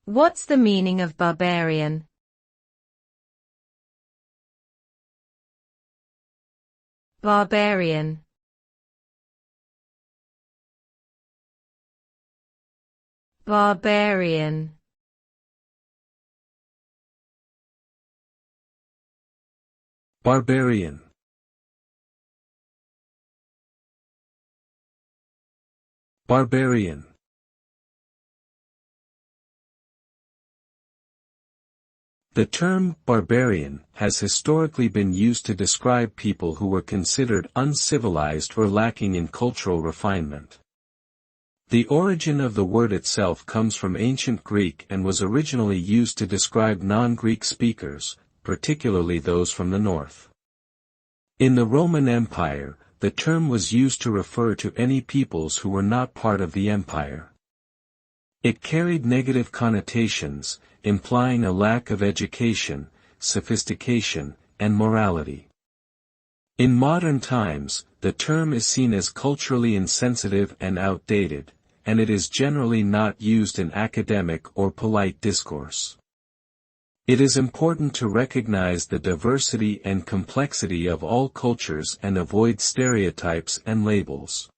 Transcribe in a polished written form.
What's the meaning of barbarian? Barbarian. Barbarian. Barbarian. Barbarian. The term barbarian has historically been used to describe people who were considered uncivilized or lacking in cultural refinement. The origin of the word itself comes from ancient Greek and was originally used to describe non-Greek speakers, particularly those from the north. In the Roman Empire, the term was used to refer to any peoples who were not part of the empire. It carried negative connotations, implying a lack of education, sophistication, and morality. In modern times, the term is seen as culturally insensitive and outdated, and it is generally not used in academic or polite discourse. It is important to recognize the diversity and complexity of all cultures and avoid stereotypes and labels.